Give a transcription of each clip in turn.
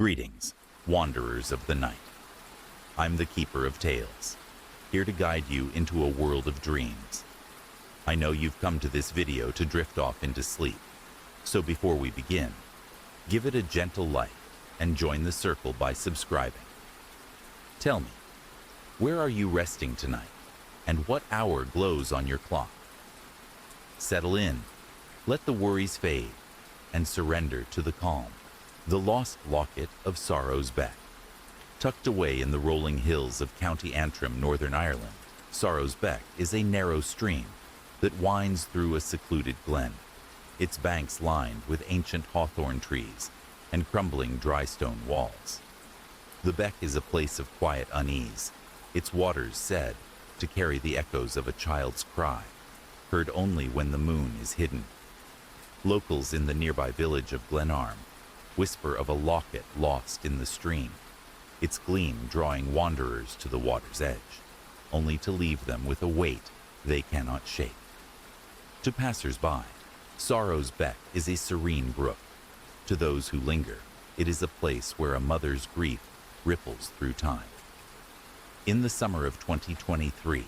Greetings, wanderers of the night. I'm the Keeper of Tales, here to guide you into a world of dreams. I know you've come to this video to drift off into sleep, so before we begin, give it a gentle like and join the circle by subscribing. Tell me, where are you resting tonight, and what hour glows on your clock? Settle in, let the worries fade, and surrender to the calm. The Lost Locket of Sorrow's Beck. Tucked away in the rolling hills of County Antrim, Northern Ireland, Sorrow's Beck is a narrow stream that winds through a secluded glen, its banks lined with ancient hawthorn trees and crumbling dry stone walls. The beck is a place of quiet unease, its waters said to carry the echoes of a child's cry, heard only when the moon is hidden. Locals in the nearby village of Glenarm whisper of a locket lost in the stream, its gleam drawing wanderers to the water's edge, only to leave them with a weight they cannot shake. To passers-by, Sorrow's Beck is a serene brook. To those who linger, it is a place where a mother's grief ripples through time. In the summer of 2023,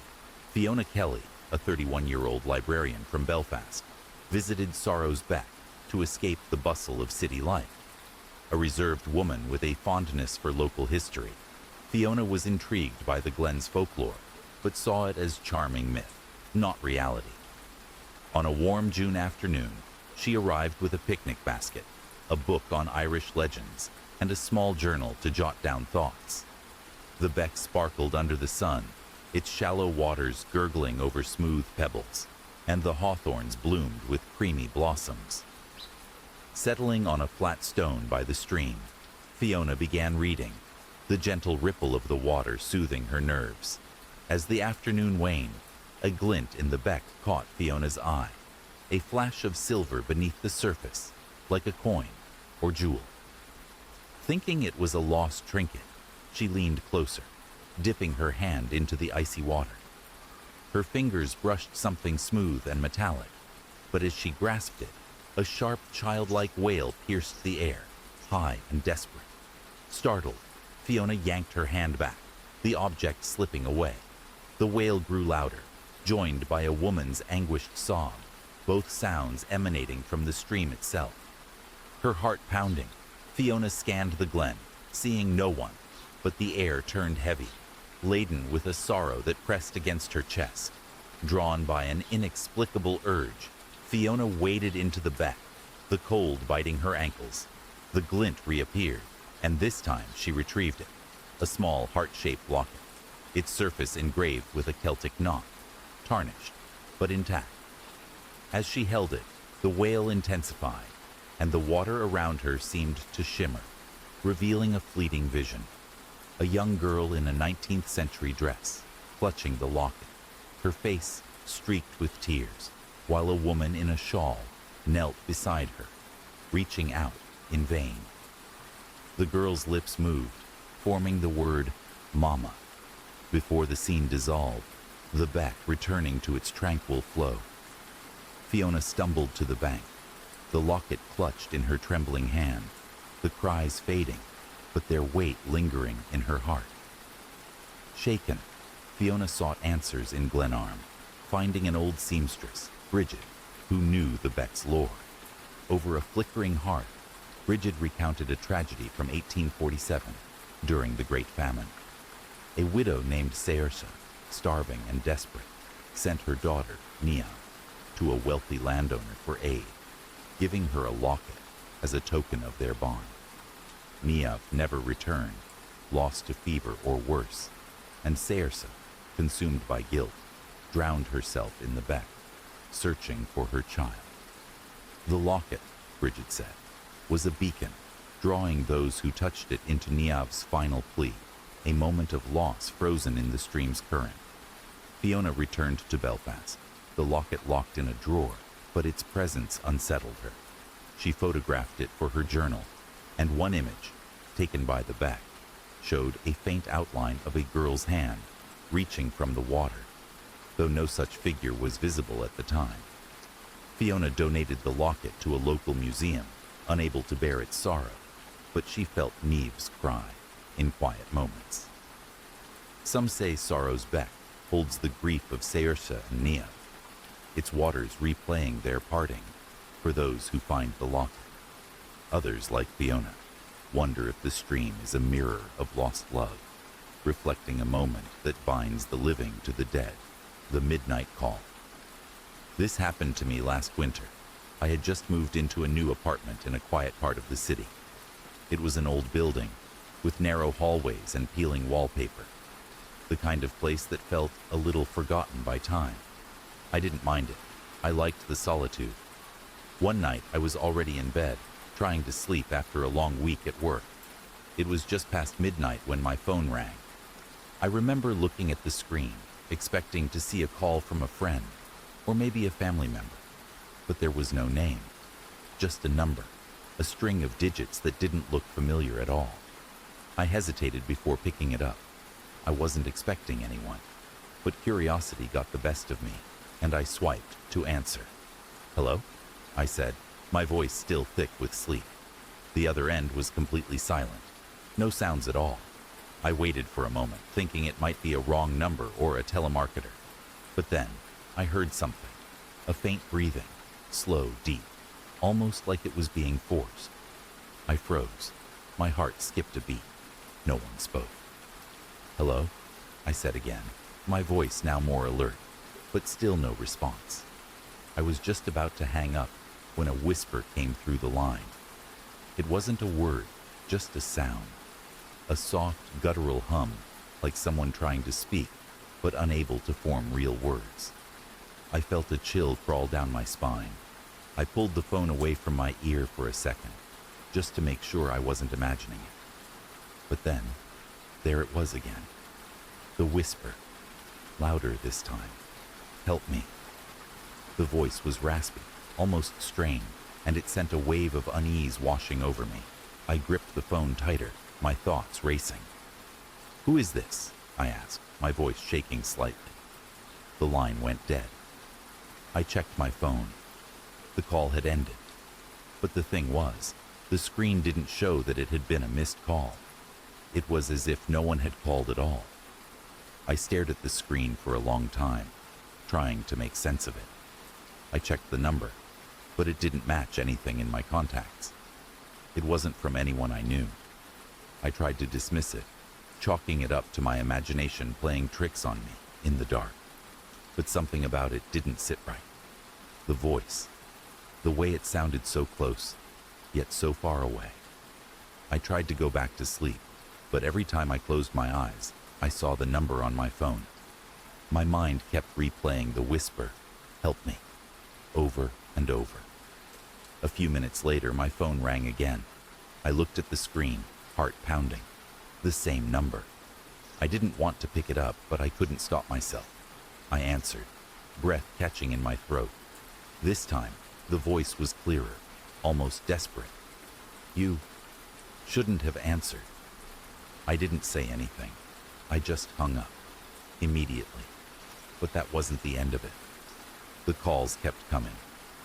Fiona Kelly, a 31-year-old librarian from Belfast, visited Sorrow's Beck to escape the bustle of city life. A reserved woman with a fondness for local history, Fiona was intrigued by the glen's folklore, but saw it as charming myth, not reality. On a warm June afternoon, she arrived with a picnic basket, a book on Irish legends, and a small journal to jot down thoughts. The beck sparkled under the sun, its shallow waters gurgling over smooth pebbles, and the hawthorns bloomed with creamy blossoms. Settling on a flat stone by the stream, Fiona began reading, the gentle ripple of the water soothing her nerves. As the afternoon waned, a glint in the beck caught Fiona's eye, a flash of silver beneath the surface, like a coin or jewel. Thinking it was a lost trinket, she leaned closer, dipping her hand into the icy water. Her fingers brushed something smooth and metallic, but as she grasped it, a sharp, childlike wail pierced the air, high and desperate. Startled, Fiona yanked her hand back, the object slipping away. The wail grew louder, joined by a woman's anguished sob, both sounds emanating from the stream itself. Her heart pounding, Fiona scanned the glen, seeing no one, but the air turned heavy, laden with a sorrow that pressed against her chest. Drawn by an inexplicable urge, Fiona waded into the beck, the cold biting her ankles. The glint reappeared, and this time she retrieved it, a small heart-shaped locket, its surface engraved with a Celtic knot, tarnished, but intact. As she held it, the wail intensified, and the water around her seemed to shimmer, revealing a fleeting vision. A young girl in a 19th century dress, clutching the locket, her face streaked with tears, while a woman in a shawl knelt beside her, reaching out in vain. The girl's lips moved, forming the word "Mama," before the scene dissolved, the beck returning to its tranquil flow. Fiona stumbled to the bank, the locket clutched in her trembling hand, the cries fading, but their weight lingering in her heart. Shaken, Fiona sought answers in Glenarm, finding an old seamstress, Bridget, who knew the beck's lore. Over a flickering hearth, Bridget recounted a tragedy from 1847, during the Great Famine. A widow named Saoirse, starving and desperate, sent her daughter, Nia, to a wealthy landowner for aid, giving her a locket as a token of their bond. Nia never returned, lost to fever or worse, and Saoirse, consumed by guilt, drowned herself in the beck, searching for her child. The locket, Bridget said, was a beacon, drawing those who touched it into Niamh's final plea, a moment of loss frozen in the stream's current. Fiona returned to Belfast, the locket locked in a drawer, but its presence unsettled her. She photographed it for her journal, and one image, taken by the beck, showed a faint outline of a girl's hand reaching from the water, though no such figure was visible at the time. Fiona donated the locket to a local museum, unable to bear its sorrow. but she felt Neve's cry in quiet moments. Some say sorrow's beck holds the grief of Saoirse and Neve, its waters replaying their parting for those who find the locket. Others, like Fiona, wonder if the stream is a mirror of lost love, reflecting a moment that binds the living to the dead, the midnight call. This happened to me last winter. I had just moved into a new apartment in a quiet part of the city. It was an old building, with narrow hallways and peeling wallpaper, the kind of place that felt a little forgotten by time. I didn't mind it. I liked the solitude. One night, I was already in bed, trying to sleep after a long week at work. It was just past midnight when my phone rang. I remember looking at the screen, expecting to see a call from a friend, or maybe a family member. But there was no name, just a number, a string of digits that didn't look familiar at all. I hesitated before picking it up. I wasn't expecting anyone, but curiosity got the best of me, and I swiped to answer. "Hello?" I said, my voice still thick with sleep. The other end was completely silent, no sounds at all. I waited for a moment, thinking it might be a wrong number or a telemarketer. But then, I heard something, a faint breathing, slow, deep, almost like it was being forced. I froze. My heart skipped a beat. No one spoke. "Hello?" I said again, my voice now more alert, but still no response. I was just about to hang up when a whisper came through the line. It wasn't a word, just a sound. A soft, guttural hum, like someone trying to speak, but unable to form real words. I felt a chill crawl down my spine. I pulled the phone away from my ear for a second, just to make sure I wasn't imagining it. But then, there it was again. The whisper, louder this time. "Help me." The voice was raspy, almost strained, and it sent a wave of unease washing over me. I gripped the phone tighter, my thoughts racing. "Who is this?" I asked, my voice shaking slightly. The line went dead. I checked my phone. The call had ended. But the thing was, the screen didn't show that it had been a missed call. It was as if no one had called at all. I stared at the screen for a long time, trying to make sense of it. I checked the number, but it didn't match anything in my contacts. It wasn't from anyone I knew. I tried to dismiss it, chalking it up to my imagination playing tricks on me in the dark. But something about it didn't sit right. The voice, the way it sounded so close, yet so far away. I tried to go back to sleep, but every time I closed my eyes, I saw the number on my phone. My mind kept replaying the whisper, "Help me," over and over. A few minutes later, my phone rang again. I looked at the screen, heart pounding. The same number. I didn't want to pick it up, but I couldn't stop myself. I answered, breath catching in my throat. This time, the voice was clearer, almost desperate. "You shouldn't have answered." I didn't say anything. I just hung up, immediately. But that wasn't the end of it. The calls kept coming,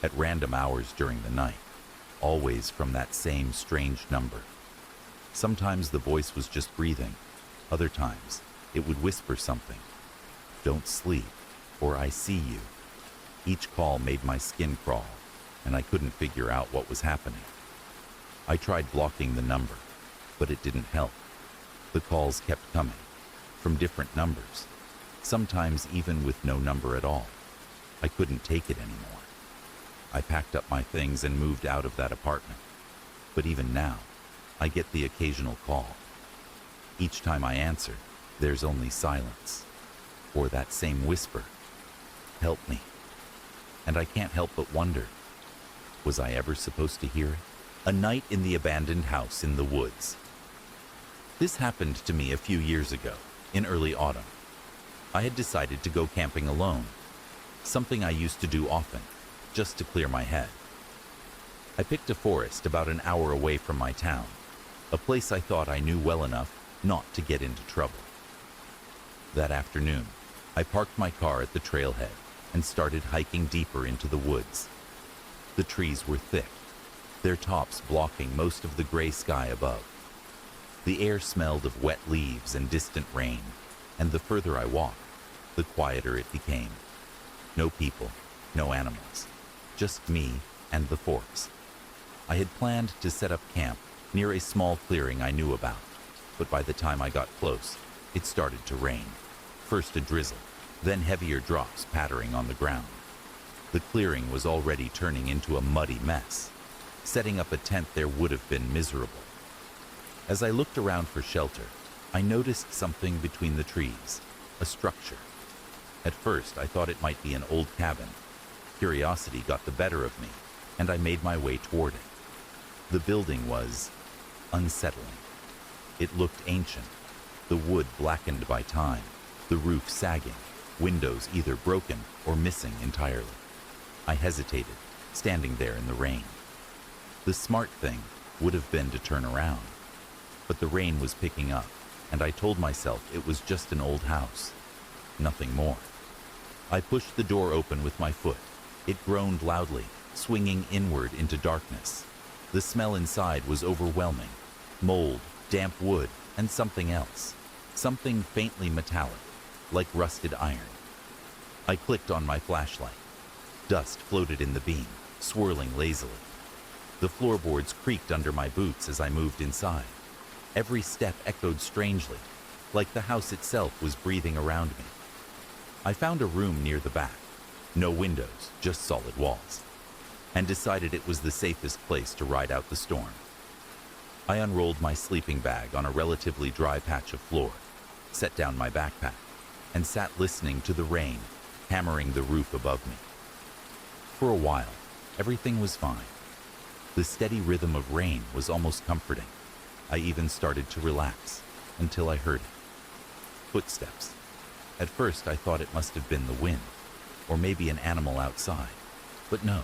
at random hours during the night, always from that same strange number. Sometimes the voice was just breathing. Other times, it would whisper something. "Don't sleep," or "I see you." Each call made my skin crawl, and I couldn't figure out what was happening. I tried blocking the number, but it didn't help. The calls kept coming, from different numbers, sometimes even with no number at all. I couldn't take it anymore. I packed up my things and moved out of that apartment. But even now, I get the occasional call. Each time I answer, there's only silence, or that same whisper, "Help me." And I can't help but wonder, was I ever supposed to hear it? A night in the abandoned house in the woods. This happened to me a few years ago, in early autumn. I had decided to go camping alone, something I used to do often, just to clear my head. I picked a forest about an hour away from my town, a place I thought I knew well enough not to get into trouble. That afternoon, I parked my car at the trailhead and started hiking deeper into the woods. The trees were thick, their tops blocking most of the gray sky above. The air smelled of wet leaves and distant rain, and the further I walked, the quieter it became. No people, no animals, just me and the forest. I had planned to set up camp near a small clearing I knew about, but by the time I got close, it started to rain. First a drizzle, then heavier drops pattering on the ground. The clearing was already turning into a muddy mess. Setting up a tent there would have been miserable. As I looked around for shelter, I noticed something between the trees, a structure. At first, I thought it might be an old cabin. Curiosity got the better of me, and I made my way toward it. The building was unsettling. It looked ancient, the wood blackened by time, the roof sagging, windows either broken or missing entirely. I hesitated, standing there in the rain. The smart thing would have been to turn around, but the rain was picking up, and I told myself it was just an old house, nothing more. I pushed the door open with my foot. It groaned loudly, swinging inward into darkness. The smell inside was overwhelming. Mold, damp wood, and something else. Something faintly metallic, like rusted iron. I clicked on my flashlight. Dust floated in the beam, swirling lazily. The floorboards creaked under my boots as I moved inside. Every step echoed strangely, like the house itself was breathing around me. I found a room near the back. No windows, just solid walls, and decided it was the safest place to ride out the storm. I unrolled my sleeping bag on a relatively dry patch of floor, set down my backpack, and sat listening to the rain hammering the roof above me. For a while, everything was fine. The steady rhythm of rain was almost comforting. I even started to relax until I heard it. Footsteps. At first, I thought it must have been the wind, or maybe an animal outside, but no.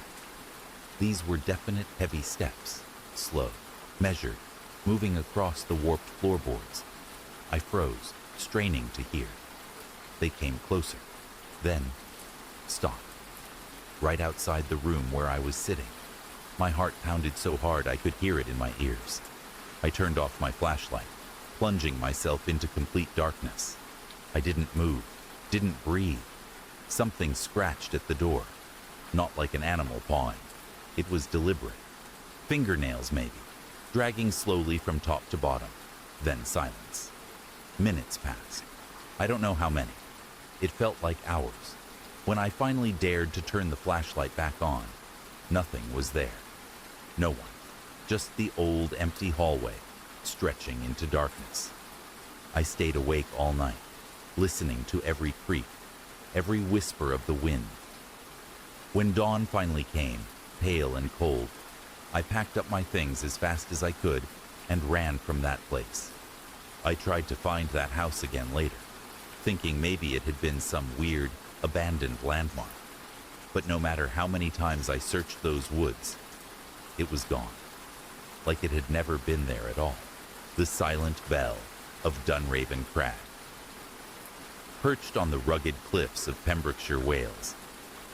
These were definite heavy steps, slow, measured, moving across the warped floorboards. I froze, straining to hear. They came closer, then stopped, right outside the room where I was sitting. My heart pounded so hard I could hear it in my ears. I turned off my flashlight, plunging myself into complete darkness. I didn't move, didn't breathe. Something scratched at the door, not like an animal pawing. It was deliberate. Fingernails, maybe, dragging slowly from top to bottom. Then silence. Minutes passed. I don't know how many. It felt like hours. When I finally dared to turn the flashlight back on, nothing was there. No one. Just the old, empty hallway, stretching into darkness. I stayed awake all night, listening to every creak, every whisper of the wind. When dawn finally came, pale and cold, I packed up my things as fast as I could and ran from that place. I tried to find that house again later, thinking maybe it had been some weird, abandoned landmark. But no matter how many times I searched those woods, it was gone, like it had never been there at all. The silent bell of Dunraven Crag. Perched on the rugged cliffs of Pembrokeshire, Wales,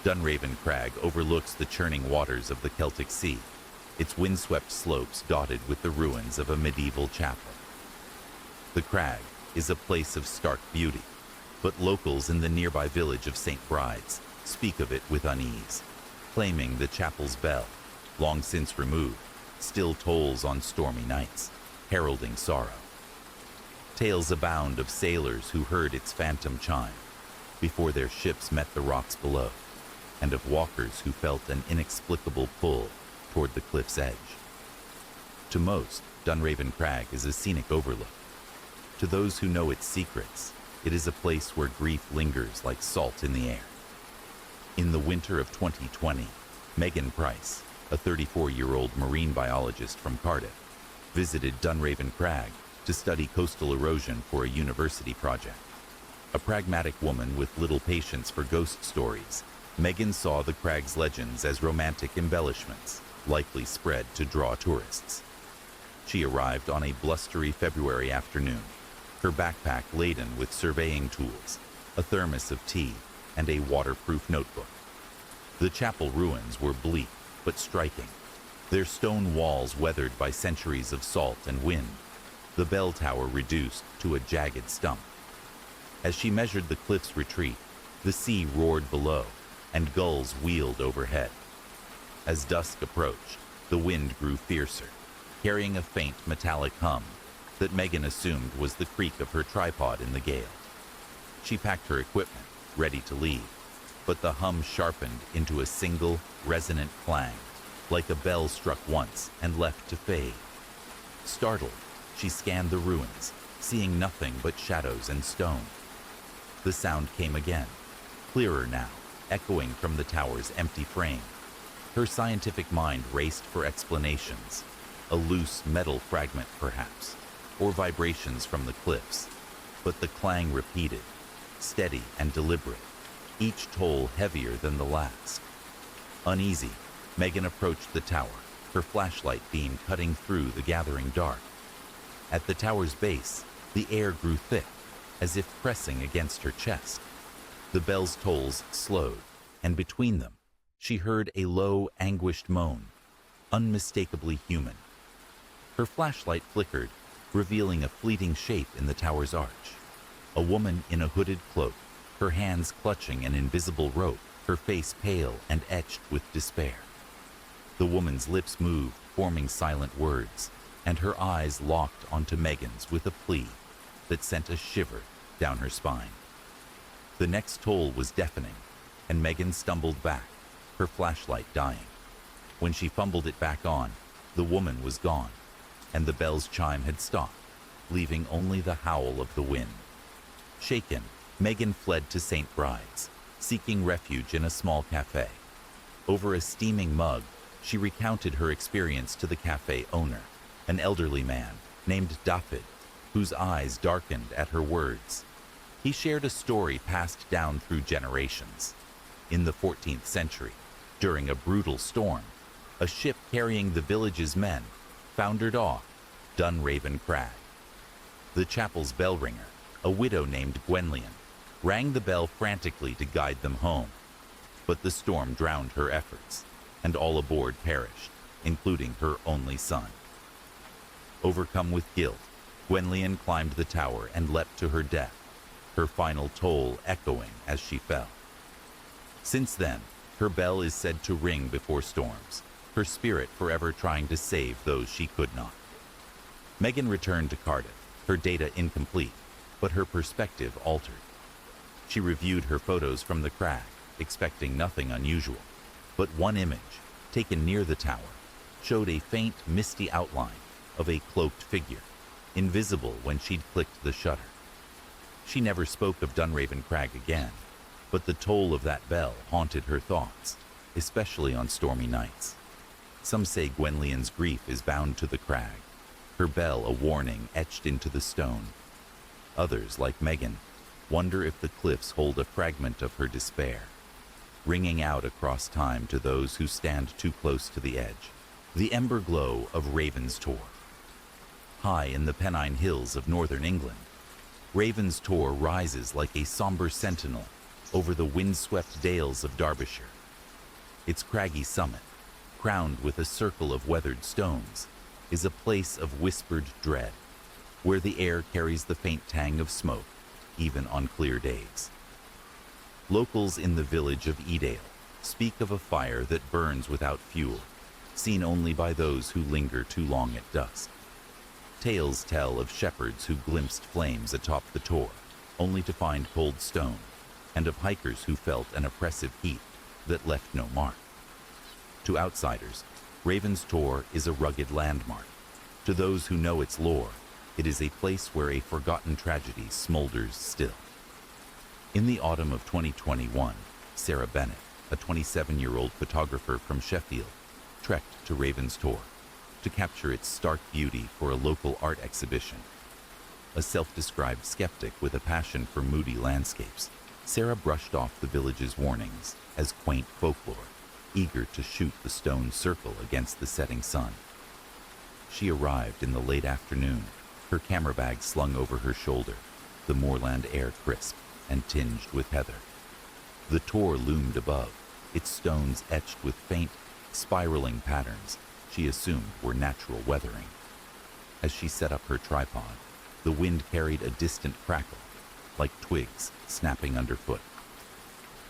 Dunraven Crag overlooks the churning waters of the Celtic Sea, its windswept slopes dotted with the ruins of a medieval chapel. The crag is a place of stark beauty, but locals in the nearby village of St. Bride's speak of it with unease, claiming the chapel's bell, long since removed, still tolls on stormy nights, heralding sorrow. Tales abound of sailors who heard its phantom chime before their ships met the rocks below, and of walkers who felt an inexplicable pull toward the cliff's edge. To most, Dunraven Crag is a scenic overlook. To those who know its secrets, it is a place where grief lingers like salt in the air. In the winter of 2020, Megan Price, a 34-year-old marine biologist from Cardiff, visited Dunraven Crag to study coastal erosion for a university project. A pragmatic woman with little patience for ghost stories, Megan saw the crag's legends as romantic embellishments, likely spread to draw tourists. She arrived on a blustery February afternoon, her backpack laden with surveying tools, a thermos of tea, and a waterproof notebook. The chapel ruins were bleak but striking. their stone walls weathered by centuries of salt and wind, the bell tower reduced to a jagged stump. As she measured the cliff's retreat, the sea roared below, and gulls wheeled overhead. As dusk approached, the wind grew fiercer, carrying a faint metallic hum that Megan assumed was the creak of her tripod in the gale. She packed her equipment, ready to leave, but the hum sharpened into a single, resonant clang, like a bell struck once and left to fade. Startled, she scanned the ruins, seeing nothing but shadows and stone. The sound came again, clearer now, echoing from the tower's empty frame. Her scientific mind raced for explanations, a loose metal fragment perhaps, or vibrations from the cliffs. But the clang repeated, steady and deliberate, each toll heavier than the last. Uneasy, Megan approached the tower, her flashlight beam cutting through the gathering dark. At the tower's base, the air grew thick, as if pressing against her chest. The bell's tolls slowed, and between them, she heard a low, anguished moan, unmistakably human. Her flashlight flickered, revealing a fleeting shape in the tower's arch. A woman in a hooded cloak, her hands clutching an invisible rope, her face pale and etched with despair. The woman's lips moved, forming silent words, and her eyes locked onto Megan's with a plea that sent a shiver down her spine. The next toll was deafening, and Megan stumbled back, her flashlight dying. When she fumbled it back on, the woman was gone, and the bell's chime had stopped, leaving only the howl of the wind. Shaken, Megan fled to St. Bride's, seeking refuge in a small cafe. Over a steaming mug, she recounted her experience to the cafe owner, an elderly man named David, whose eyes darkened at her words. He shared a story passed down through generations. In the 14th century, during a brutal storm, a ship carrying the village's men foundered off Dunraven Crag. The chapel's bell ringer, a widow named Gwenllian, rang the bell frantically to guide them home. But the storm drowned her efforts, and all aboard perished, including her only son. Overcome with guilt, Gwenllian climbed the tower and leapt to her death, her final toll echoing as she fell. Since then, her bell is said to ring before storms, her spirit forever trying to save those she could not. Megan returned to Cardiff, her data incomplete, but her perspective altered. She reviewed her photos from the crag, expecting nothing unusual, but one image, taken near the tower, showed a faint, misty outline of a cloaked figure, invisible when she'd clicked the shutter. She never spoke of Dunraven Crag again, but the toll of that bell haunted her thoughts, especially on stormy nights. Some say Gwenllian's grief is bound to the crag, her bell a warning etched into the stone. Others, like Megan, wonder if the cliffs hold a fragment of her despair, ringing out across time to those who stand too close to the edge. The ember glow of Raven's Tor. High in the Pennine Hills of northern England, Raven's Tor rises like a somber sentinel over the windswept dales of Derbyshire. Its craggy summit, crowned with a circle of weathered stones, is a place of whispered dread, where the air carries the faint tang of smoke, even on clear days. Locals in the village of Edale speak of a fire that burns without fuel, seen only by those who linger too long at dusk. Tales tell of shepherds who glimpsed flames atop the Tor, only to find cold stone, and of hikers who felt an oppressive heat that left no mark. To outsiders, Raven's Tor is a rugged landmark. To those who know its lore, it is a place where a forgotten tragedy smolders still. In the autumn of 2021, Sarah Bennett, a 27-year-old photographer from Sheffield, trekked to Raven's Tor to capture its stark beauty for a local art exhibition. A self-described skeptic with a passion for moody landscapes, Sarah brushed off the village's warnings as quaint folklore, eager to shoot the stone circle against the setting sun. She arrived in the late afternoon, her camera bag slung over her shoulder, the moorland air crisp and tinged with heather. The Tor loomed above, its stones etched with faint, spiraling patterns, she assumed were natural weathering. As she set up her tripod, the wind carried a distant crackle, like twigs snapping underfoot.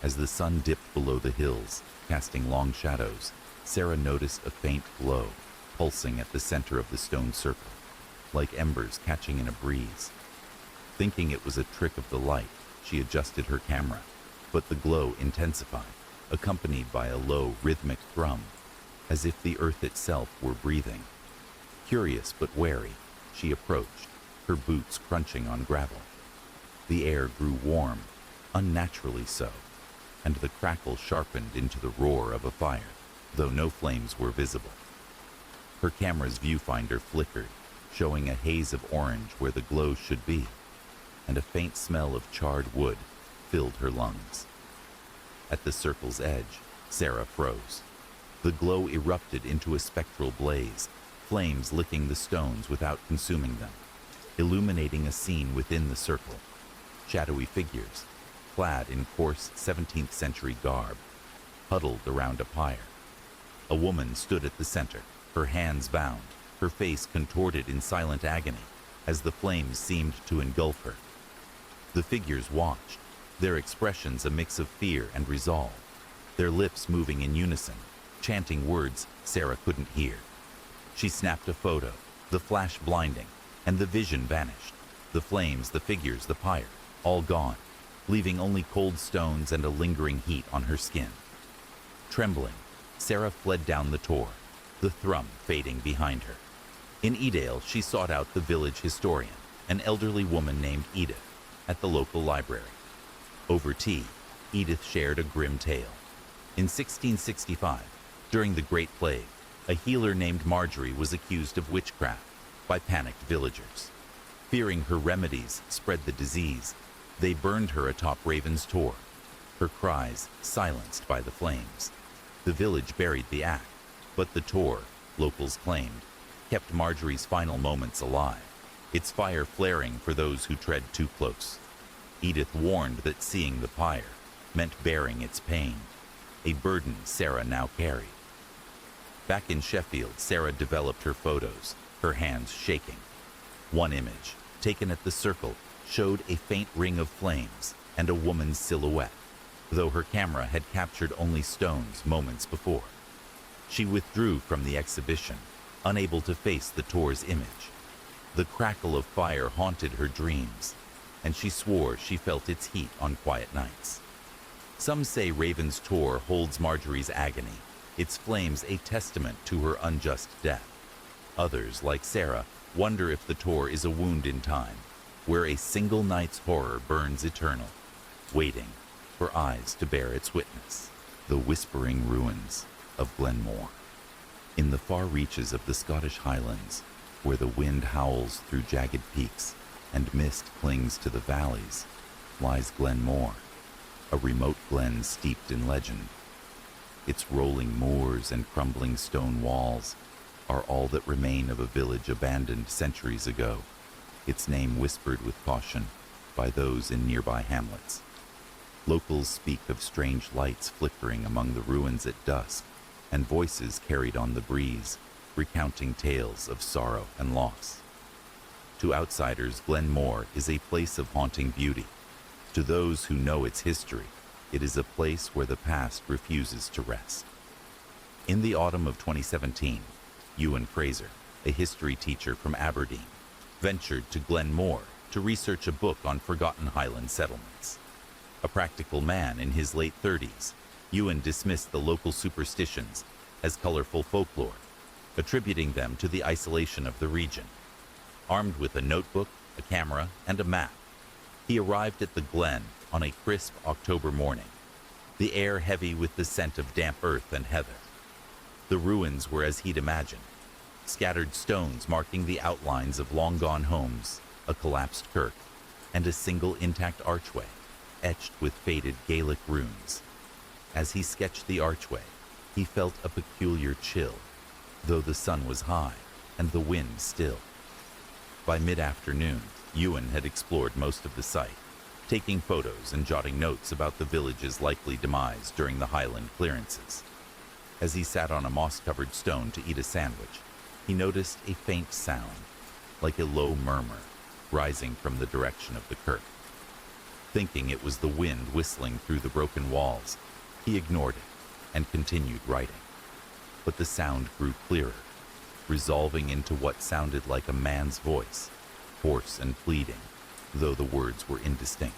As the sun dipped below the hills, casting long shadows, Sarah noticed a faint glow pulsing at the center of the stone circle, like embers catching in a breeze. Thinking it was a trick of the light, she adjusted her camera, but the glow intensified, accompanied by a low, rhythmic thrum, as if the earth itself were breathing. Curious but wary, she approached, her boots crunching on gravel. The air grew warm, unnaturally so, and the crackle sharpened into the roar of a fire, though no flames were visible. Her camera's viewfinder flickered, showing a haze of orange where the glow should be, and a faint smell of charred wood filled her lungs. At the circle's edge, Sarah froze. The glow erupted into a spectral blaze, flames licking the stones without consuming them, illuminating a scene within the circle. Shadowy figures, clad in coarse 17th century garb, huddled around a pyre. A woman stood at the center, her hands bound, her face contorted in silent agony as the flames seemed to engulf her. The figures watched, their expressions a mix of fear and resolve, their lips moving in unison, chanting words Sarah couldn't hear. She snapped a photo, the flash blinding, and the vision vanished. The flames, the figures, the pyre, all gone, leaving only cold stones and a lingering heat on her skin. Trembling, Sarah fled down the tor, the thrum fading behind her. In Edale, she sought out the village historian, an elderly woman named Edith, at the local library. Over tea, Edith shared a grim tale. In 1665, during the Great Plague, a healer named Marjorie was accused of witchcraft by panicked villagers. Fearing her remedies spread the disease, they burned her atop Raven's Tor, her cries silenced by the flames. The village buried the act, but the Tor, locals claimed, kept Marjorie's final moments alive, its fire flaring for those who tread too close. Edith warned that seeing the pyre meant bearing its pain, a burden Sarah now carried. Back in Sheffield, Sarah developed her photos, her hands shaking. One image, taken at the circle, showed a faint ring of flames and a woman's silhouette, though her camera had captured only stones moments before. She withdrew from the exhibition, unable to face the Tor's image. The crackle of fire haunted her dreams, and she swore she felt its heat on quiet nights. Some say Raven's Tor holds Marjorie's agony, its flames a testament to her unjust death. Others, like Sarah, wonder if the Tor is a wound in time, where a single night's horror burns eternal, waiting for eyes to bear its witness. The whispering ruins of Glenmore. In the far reaches of the Scottish Highlands, where the wind howls through jagged peaks and mist clings to the valleys, lies Glenmore, a remote glen steeped in legend. Its rolling moors and crumbling stone walls are all that remain of a village abandoned centuries ago, its name whispered with caution by those in nearby hamlets. Locals speak of strange lights flickering among the ruins at dusk, and voices carried on the breeze, recounting tales of sorrow and loss. To outsiders, Glenmore is a place of haunting beauty. To those who know its history, it is a place where the past refuses to rest. In the autumn of 2017, Ewan Fraser, a history teacher from Aberdeen, ventured to Glenmore to research a book on forgotten Highland settlements. A practical man in his late 30s, Ewan dismissed the local superstitions as colorful folklore, attributing them to the isolation of the region. Armed with a notebook, a camera, and a map, he arrived at the glen on a crisp October morning, the air heavy with the scent of damp earth and heather. The ruins were as he'd imagined, scattered stones marking the outlines of long-gone homes, a collapsed kirk, and a single intact archway, etched with faded Gaelic runes. As he sketched the archway, he felt a peculiar chill, though the sun was high and the wind still. By mid-afternoon, Ewan had explored most of the site, taking photos and jotting notes about the village's likely demise during the Highland clearances. As he sat on a moss-covered stone to eat a sandwich, he noticed a faint sound, like a low murmur, rising from the direction of the kirk. Thinking it was the wind whistling through the broken walls, he ignored it and continued writing. But the sound grew clearer, resolving into what sounded like a man's voice, hoarse and pleading, though the words were indistinct.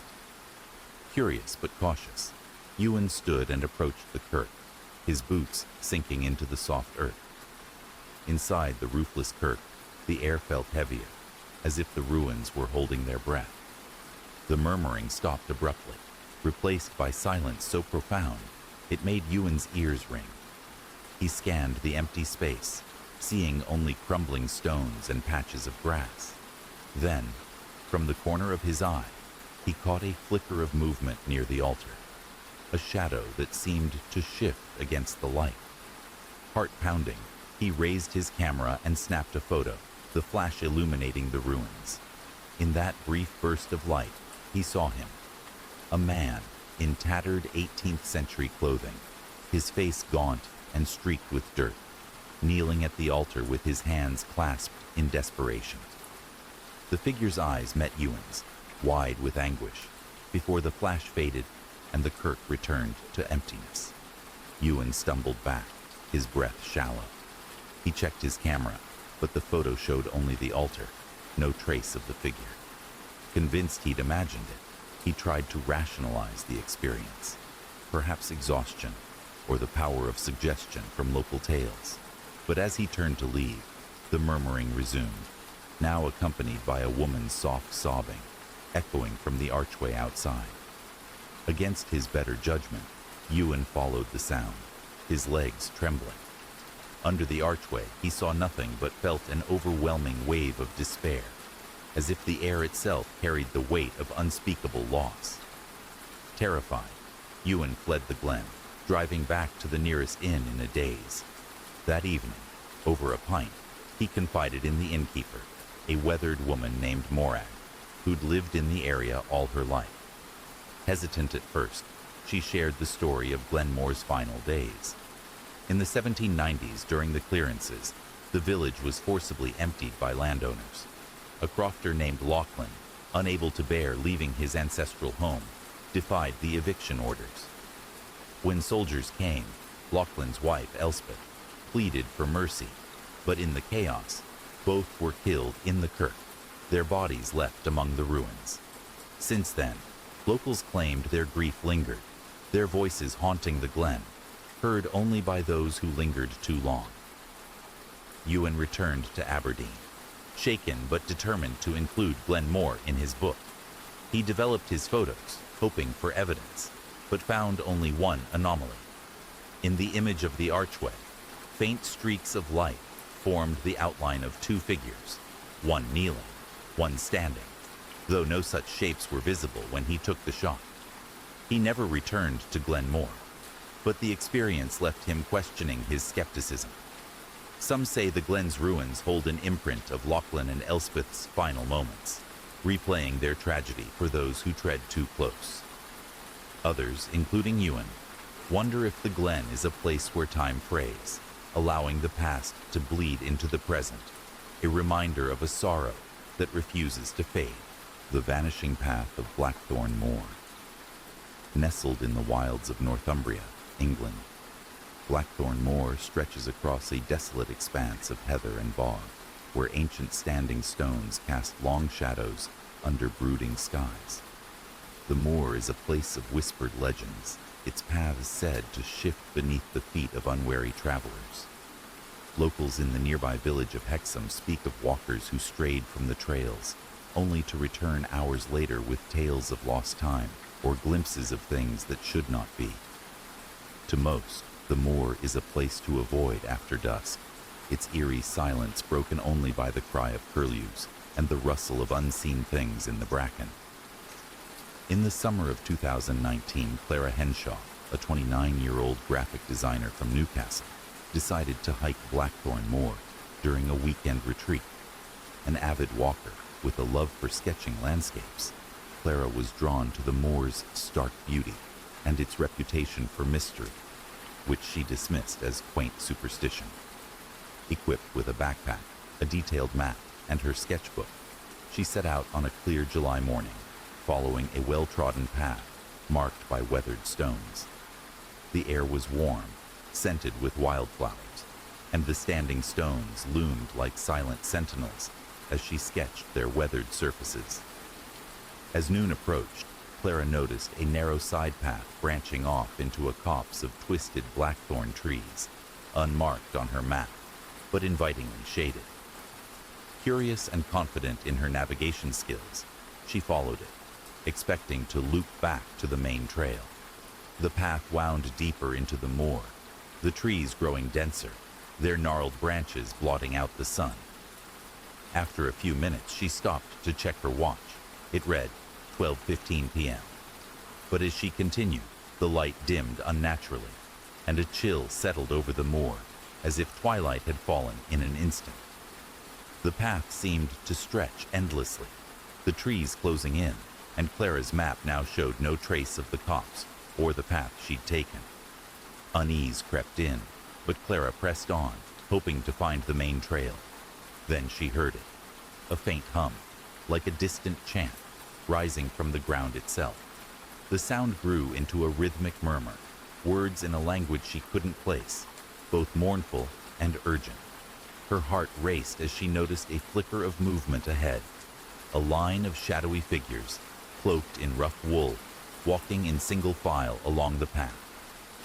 Curious but cautious, Ewan stood and approached the kirk, his boots sinking into the soft earth. Inside the roofless kirk, the air felt heavier, as if the ruins were holding their breath. The murmuring stopped abruptly, replaced by silence so profound it made Ewan's ears ring. He scanned the empty space, seeing only crumbling stones and patches of grass. Then, from the corner of his eye, he caught a flicker of movement near the altar, a shadow that seemed to shift against the light. Heart pounding, he raised his camera and snapped a photo, the flash illuminating the ruins. In that brief burst of light, he saw him, a man in tattered 18th century clothing, his face gaunt and streaked with dirt, kneeling at the altar with his hands clasped in desperation. The figure's eyes met Ewan's, wide with anguish, before the flash faded and the kirk returned to emptiness. Ewan stumbled back, his breath shallow. He checked his camera, but the photo showed only the altar, no trace of the figure. Convinced he'd imagined it, he tried to rationalize the experience. Perhaps exhaustion, or the power of suggestion from local tales. But as he turned to leave, the murmuring resumed, now accompanied by a woman's soft sobbing, echoing from the archway outside. Against his better judgment, Ewan followed the sound, his legs trembling. Under the archway, he saw nothing but felt an overwhelming wave of despair, as if the air itself carried the weight of unspeakable loss. Terrified, Ewan fled the glen, driving back to the nearest inn in a daze. That evening, over a pint, he confided in the innkeeper, a weathered woman named Morag, who'd lived in the area all her life. Hesitant at first, she shared the story of Glenmore's final days. In the 1790s, during the clearances, the village was forcibly emptied by landowners. A crofter named Lachlan, unable to bear leaving his ancestral home, defied the eviction orders. When soldiers came, Lachlan's wife, Elspeth, pleaded for mercy, but in the chaos, both were killed in the kirk, their bodies left among the ruins. Since then, locals claimed their grief lingered, their voices haunting the glen, heard only by those who lingered too long. Ewan returned to Aberdeen, shaken but determined to include Glenmore in his book. He developed his photos, hoping for evidence, but found only one anomaly. In the image of the archway, faint streaks of light formed the outline of two figures, one kneeling, one standing, though no such shapes were visible when he took the shot. He never returned to Glenmore, but the experience left him questioning his skepticism. Some say the glen's ruins hold an imprint of Lachlan and Elspeth's final moments, replaying their tragedy for those who tread too close. Others, including Ewan, wonder if the glen is a place where time frays, allowing the past to bleed into the present, a reminder of a sorrow that refuses to fade, the vanishing path of Blackthorn Moor. Nestled in the wilds of Northumbria, England, Blackthorn Moor stretches across a desolate expanse of heather and bog, where ancient standing stones cast long shadows under brooding skies. The moor is a place of whispered legends, its paths said to shift beneath the feet of unwary travelers. Locals in the nearby village of Hexham speak of walkers who strayed from the trails, only to return hours later with tales of lost time or glimpses of things that should not be. To most, the moor is a place to avoid after dusk, its eerie silence broken only by the cry of curlews and the rustle of unseen things in the bracken. In the summer of 2019, Clara Henshaw, a 29-year-old graphic designer from Newcastle, decided to hike Blackthorn Moor during a weekend retreat. An avid walker with a love for sketching landscapes, Clara was drawn to the moor's stark beauty and its reputation for mystery. which she dismissed as quaint superstition. Equipped with a backpack, a detailed map, and her sketchbook, she set out on a clear July morning, following a well-trodden path marked by weathered stones. The air was warm, scented with wildflowers, and the standing stones loomed like silent sentinels as she sketched their weathered surfaces. As noon approached, Clara noticed a narrow side path branching off into a copse of twisted blackthorn trees, unmarked on her map, but invitingly shaded. Curious and confident in her navigation skills, she followed it, expecting to loop back to the main trail. The path wound deeper into the moor, the trees growing denser, their gnarled branches blotting out the sun. After a few minutes, she stopped to check her watch. It read 12:15 p.m. But as she continued, the light dimmed unnaturally, and a chill settled over the moor, as if twilight had fallen in an instant. The path seemed to stretch endlessly, the trees closing in, and Clara's map now showed no trace of the copse or the path she'd taken. Unease crept in, but Clara pressed on, hoping to find the main trail. Then she heard it, a faint hum, like a distant chant, rising from the ground itself. The sound grew into a rhythmic murmur, words in a language she couldn't place, both mournful and urgent. Her heart raced as she noticed a flicker of movement ahead, a line of shadowy figures, cloaked in rough wool, walking in single file along the path.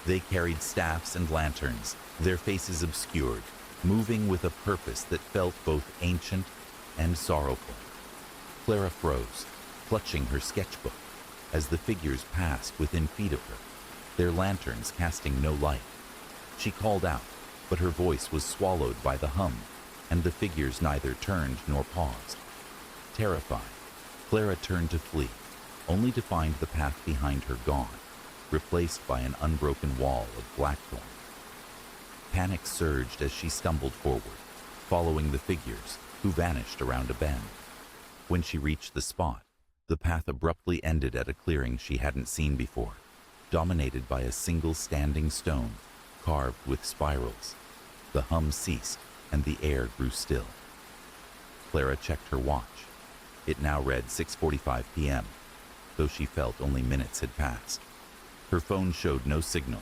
They carried staffs and lanterns, their faces obscured, moving with a purpose that felt both ancient and sorrowful. Clara froze, clutching her sketchbook, as the figures passed within feet of her, their lanterns casting no light. She called out, but her voice was swallowed by the hum, and the figures neither turned nor paused. Terrified, Clara turned to flee, only to find the path behind her gone, replaced by an unbroken wall of blackthorn. Panic surged as she stumbled forward, following the figures, who vanished around a bend. When she reached the spot, the path abruptly ended at a clearing she hadn't seen before, dominated by a single standing stone, carved with spirals. The hum ceased, and the air grew still. Clara checked her watch. It now read 6:45 p.m., though she felt only minutes had passed. Her phone showed no signal,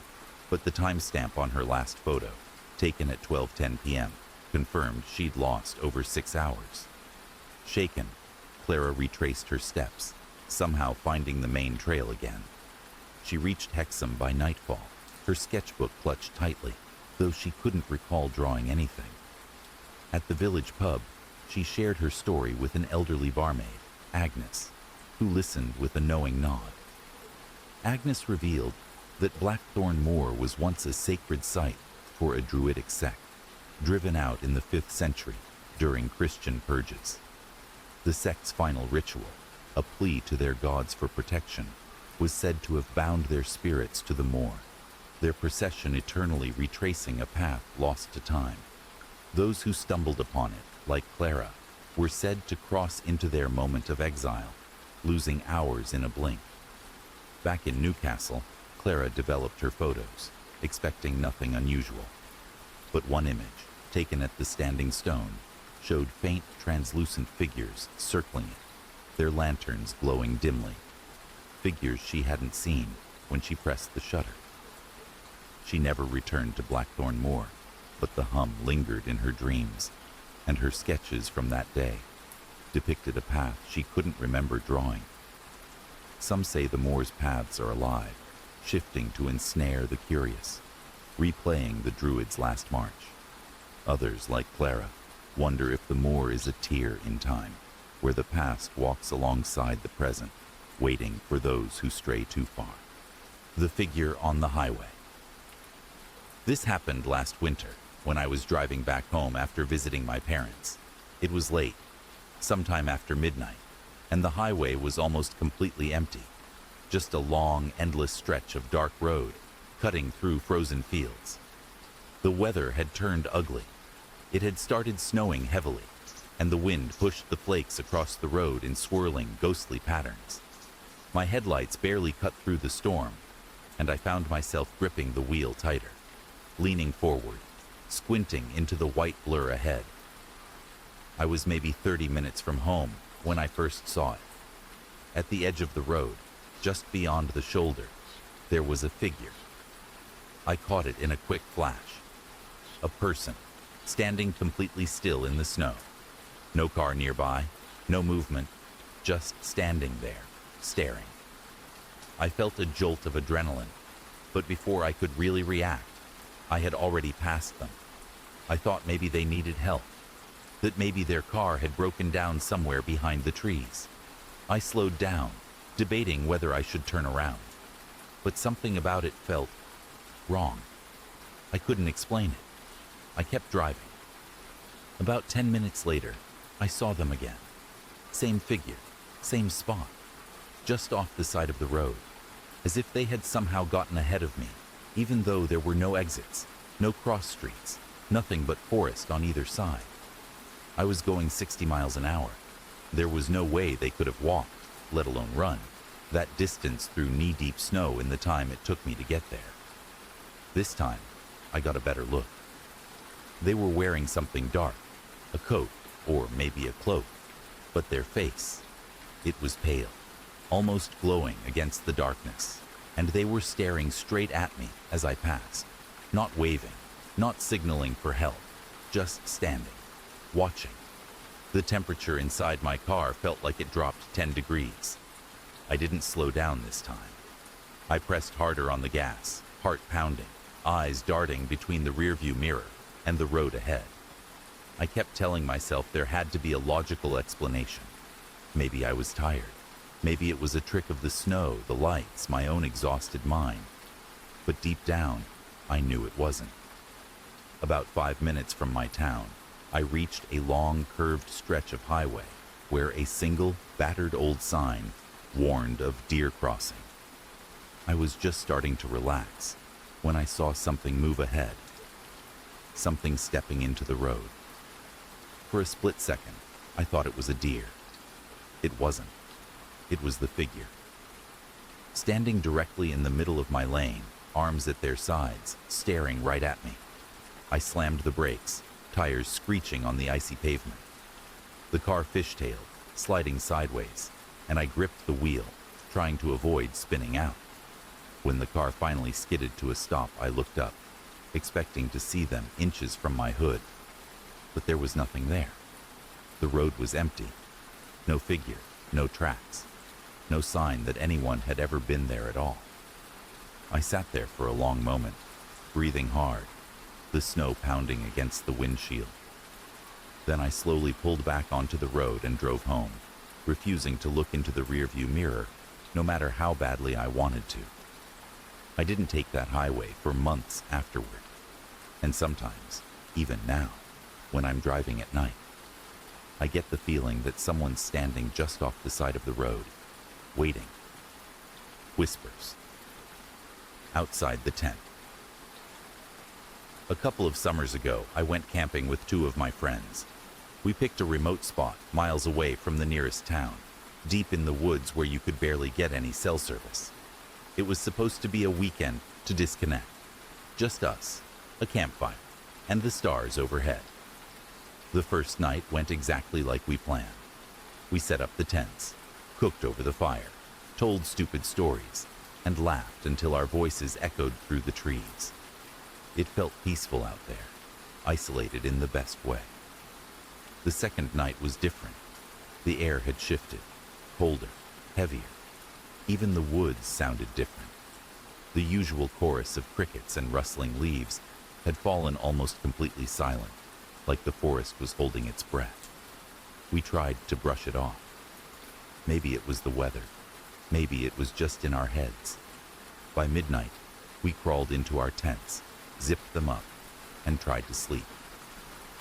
but the timestamp on her last photo, taken at 12:10 p.m., confirmed she'd lost over 6 hours. Shaken, Clara retraced her steps, somehow finding the main trail again. She reached Hexham by nightfall, her sketchbook clutched tightly, though she couldn't recall drawing anything. At the village pub, she shared her story with an elderly barmaid, Agnes, who listened with a knowing nod. Agnes revealed that Blackthorn Moor was once a sacred site for a druidic sect, driven out in the 5th century during Christian purges. The sect's final ritual, a plea to their gods for protection, was said to have bound their spirits to the moor, their procession eternally retracing a path lost to time. Those who stumbled upon it, like Clara, were said to cross into their moment of exile, losing hours in a blink. Back in Newcastle, Clara developed her photos, expecting nothing unusual. But one image, taken at the standing stone, showed faint, translucent figures circling it, their lanterns glowing dimly. Figures she hadn't seen when she pressed the shutter. She never returned to Blackthorn Moor, but the hum lingered in her dreams, and her sketches from that day depicted a path she couldn't remember drawing. Some say the moor's paths are alive, shifting to ensnare the curious, replaying the druid's last march. Others, like Clara, wonder if the moor is a tier in time, where the past walks alongside the present, waiting for those who stray too far. The figure on the highway. This happened last winter, when I was driving back home after visiting my parents. It was late, sometime after midnight, and the highway was almost completely empty. Just a long, endless stretch of dark road, cutting through frozen fields. The weather had turned ugly. It had started snowing heavily, and the wind pushed the flakes across the road in swirling, ghostly patterns. My headlights barely cut through the storm, and I found myself gripping the wheel tighter. leaning forward, squinting into the white blur ahead. I was maybe 30 minutes from home when I first saw it. At the edge of the road, just beyond the shoulder, there was a figure. I caught it in a quick flash. A person, standing completely still in the snow. No car nearby, no movement, just standing there, staring. I felt a jolt of adrenaline, but before I could really react, I had already passed them. I thought maybe they needed help, that maybe their car had broken down somewhere behind the trees. I slowed down, debating whether I should turn around, but something about it felt wrong. I couldn't explain it. I kept driving. About 10 minutes later, I saw them again. Same figure, same spot, just off the side of the road, as if they had somehow gotten ahead of me, even though there were no exits, no cross streets, nothing but forest on either side. I was going 60 miles an hour. There was no way they could have walked, let alone run, that distance through knee-deep snow in the time it took me to get there. This time, I got a better look. They were wearing something dark, a coat, or maybe a cloak, but their face, it was pale, almost glowing against the darkness, and they were staring straight at me as I passed, not waving, not signaling for help, just standing, watching. The temperature inside my car felt like it dropped 10 degrees. I didn't slow down this time. I pressed harder on the gas, heart pounding, eyes darting between the rearview mirror and the road ahead. I kept telling myself there had to be a logical explanation. Maybe I was tired. Maybe it was a trick of the snow, the lights, my own exhausted mind. But deep down, I knew it wasn't. About 5 minutes from my town, I reached a long, curved stretch of highway where a single, battered old sign warned of deer crossing. I was just starting to relax when I saw something move ahead. Something stepping into the road. For a split second, I thought it was a deer. It wasn't. It was the figure. Standing directly in the middle of my lane, arms at their sides, staring right at me. I slammed the brakes, tires screeching on the icy pavement. The car fishtailed, sliding sideways, and I gripped the wheel, trying to avoid spinning out. When the car finally skidded to a stop, I looked up, expecting to see them inches from my hood. But there was nothing there. The road was empty. No figure, no tracks, no sign that anyone had ever been there at all. I sat there for a long moment, breathing hard, the snow pounding against the windshield. Then I slowly pulled back onto the road and drove home, refusing to look into the rearview mirror, no matter how badly I wanted to. I didn't take that highway for months afterward, and sometimes, even now, when I'm driving at night, I get the feeling that someone's standing just off the side of the road, waiting. Whispers. Outside the tent. A couple of summers ago, I went camping with 2 of my friends. We picked a remote spot miles away from the nearest town, deep in the woods where you could barely get any cell service. It was supposed to be a weekend to disconnect. Just us, a campfire, and the stars overhead. The first night went exactly like we planned. We set up the tents, cooked over the fire, told stupid stories, and laughed until our voices echoed through the trees. It felt peaceful out there, isolated in the best way. The second night was different. The air had shifted, colder, heavier. Even the woods sounded different. The usual chorus of crickets and rustling leaves had fallen almost completely silent, like the forest was holding its breath. We tried to brush it off. Maybe it was the weather. Maybe it was just in our heads. By midnight, we crawled into our tents, zipped them up, and tried to sleep.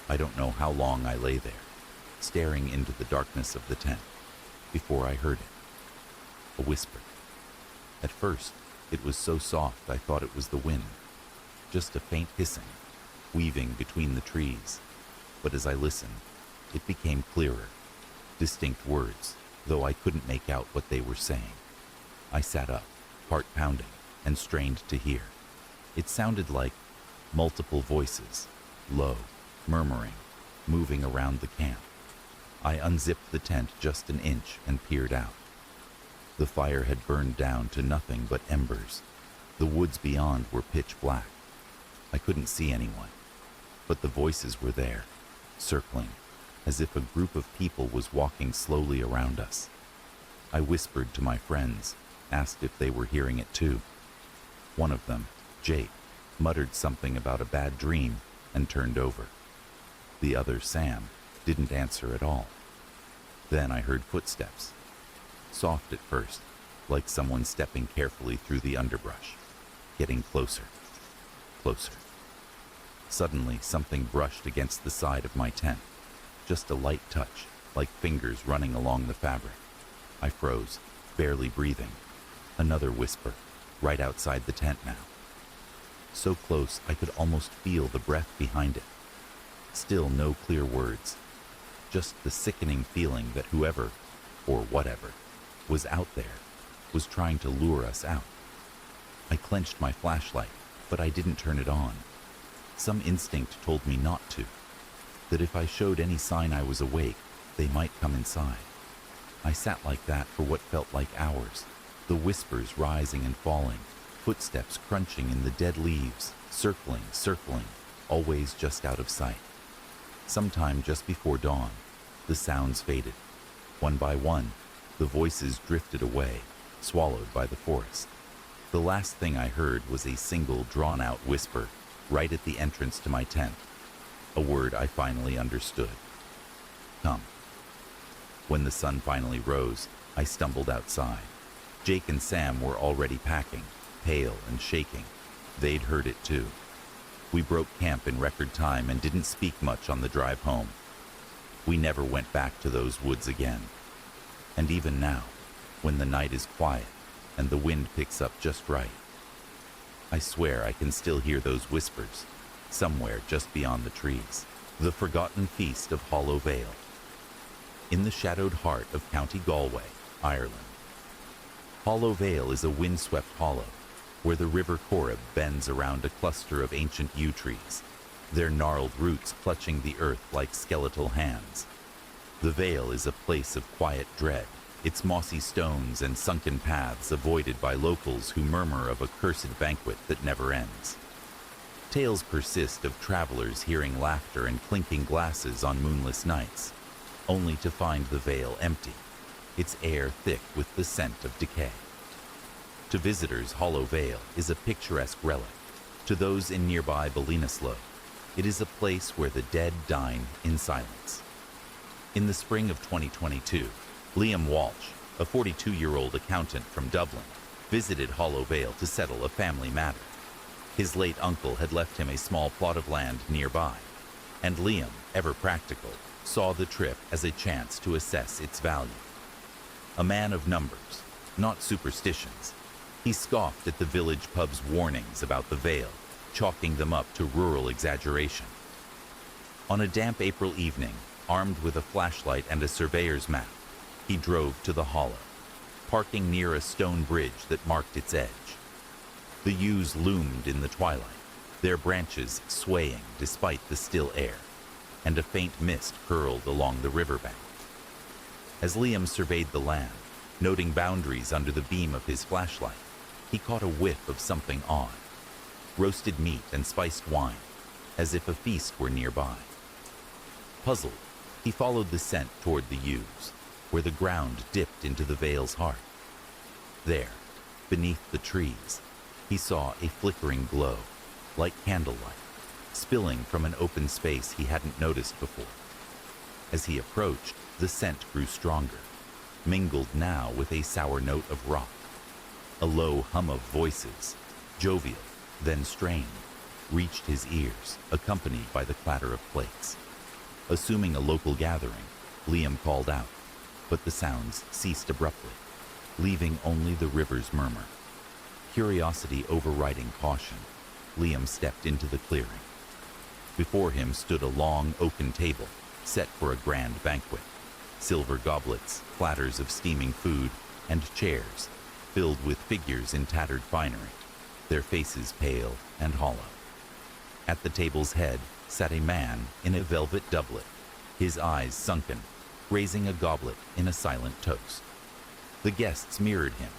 I don't know how long I lay there, staring into the darkness of the tent, before I heard it. A whisper. At first, it was so soft I thought it was the wind, just a faint hissing, weaving between the trees. But as I listened, it became clearer, distinct words, though I couldn't make out what they were saying. I sat up, heart pounding, and strained to hear. It sounded like, Multiple voices, low, murmuring, moving around the camp. I unzipped the tent just an inch and peered out. The fire had burned down to nothing but embers. The woods beyond were pitch black. I couldn't see anyone, but the voices were there, circling, as if a group of people was walking slowly around us. I whispered to my friends, asked if they were hearing it too. One of them, Jake, muttered something about a bad dream and turned over. The other, Sam, didn't answer at all. Then I heard footsteps. Soft at first, like someone stepping carefully through the underbrush, getting closer, closer. Suddenly, something brushed against the side of my tent. Just a light touch, like fingers running along the fabric. I froze, barely breathing. Another whisper, right outside the tent now. So close I could almost feel the breath behind it. Still no clear words. Just the sickening feeling that whoever, or whatever, was out there, was trying to lure us out. I clenched my flashlight, but I didn't turn it on. Some instinct told me not to, that if I showed any sign I was awake, they might come inside. I sat like that for what felt like hours, the whispers rising and falling, footsteps crunching in the dead leaves, circling, always just out of sight. Sometime just before dawn, the sounds faded. One by one, the voices drifted away, swallowed by the forest. The last thing I heard was a single drawn-out whisper right at the entrance to my tent, a word I finally understood. Come. When the sun finally rose, I stumbled outside. Jake and Sam were already packing, pale and shaking. They'd heard it too. We broke camp in record time and didn't speak much on the drive home. We never went back to those woods again. And even now, when the night is quiet and the wind picks up just right, I swear I can still hear those whispers, somewhere just beyond the trees. The forgotten feast of Hollow Vale, in the shadowed heart of County Galway, Ireland. Hollow Vale is a windswept hollow, where the River Corrib bends around a cluster of ancient yew trees, their gnarled roots clutching the earth like skeletal hands. The Vale is a place of quiet dread, its mossy stones and sunken paths avoided by locals who murmur of a cursed banquet that never ends. Tales persist of travelers hearing laughter and clinking glasses on moonless nights, only to find the Vale empty, its air thick with the scent of decay. To visitors, Hollow Vale is a picturesque relic. To those in nearby Ballinasloe, it is a place where the dead dine in silence. In the spring of 2022, Liam Walsh, a 42-year-old accountant from Dublin, visited Hollow Vale to settle a family matter. His late uncle had left him a small plot of land nearby, and Liam, ever practical, saw the trip as a chance to assess its value. A man of numbers, not superstitions, he scoffed at the village pub's warnings about the Vale, chalking them up to rural exaggeration. On a damp April evening, armed with a flashlight and a surveyor's map, he drove to the hollow, parking near a stone bridge that marked its edge. The yews loomed in the twilight, their branches swaying despite the still air, and a faint mist curled along the riverbank. As Liam surveyed the land, noting boundaries under the beam of his flashlight, he caught a whiff of something odd. Roasted meat and spiced wine, as if a feast were nearby. Puzzled, he followed the scent toward the yews, where the ground dipped into the Vale's heart. There, beneath the trees, he saw a flickering glow, like candlelight, spilling from an open space he hadn't noticed before. As he approached, the scent grew stronger, mingled now with a sour note of rock. A low hum of voices, jovial, then strained, reached his ears, accompanied by the clatter of plates. Assuming a local gathering, Liam called out, but the sounds ceased abruptly, leaving only the river's murmur. Curiosity overriding caution, Liam stepped into the clearing. Before him stood a long oaken table, set for a grand banquet. Silver goblets, platters of steaming food, and chairs, filled with figures in tattered finery, their faces pale and hollow. At the table's head sat a man in a velvet doublet, his eyes sunken, raising a goblet in a silent toast. The guests mirrored him,